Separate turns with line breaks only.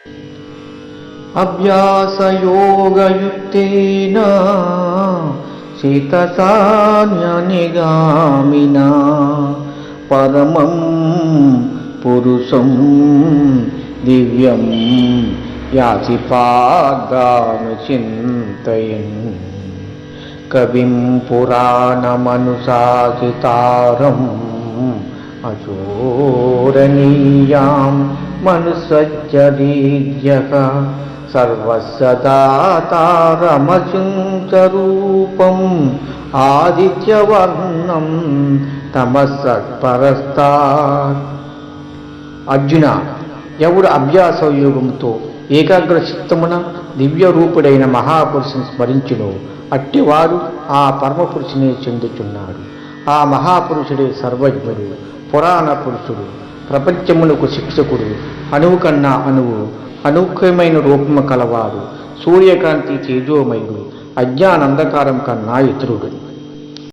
అభ్యాసయోగయుక్తేన శీతసాన్యనిగామినా పరమం పురుషం దివ్యం యాసిపాదానుచింతయన్ కవిం పురాణమనుశాసితారం అచోరణీయాం మనుసజ్జరీర్యః సర్వస్య దాతారమచింతరూపం ఆదిత్యవర్ణం తమస్సత్పరస్తాత్. అర్జున, ఎవడు అభ్యాస యోగంతో ఏకాగ్ర చిత్తమున దివ్య రూపుడైన మహాపురుషుని స్మరించును అట్టివాడు ఆ పరమపురుషునే చెందుచున్నాడు. ఆ మహాపురుషుడే సర్వజ్ఞుడు, పురాణ పురుషుడు, ప్రపంచమునకు శిక్షకుడు, అణువు కన్నా అణువు, అనూఖ్యమైన రూపము కలవాడు, సూర్యకాంతి తేజోమయుడు, అజ్ఞానంధకారం కన్నా ఇతరుడు.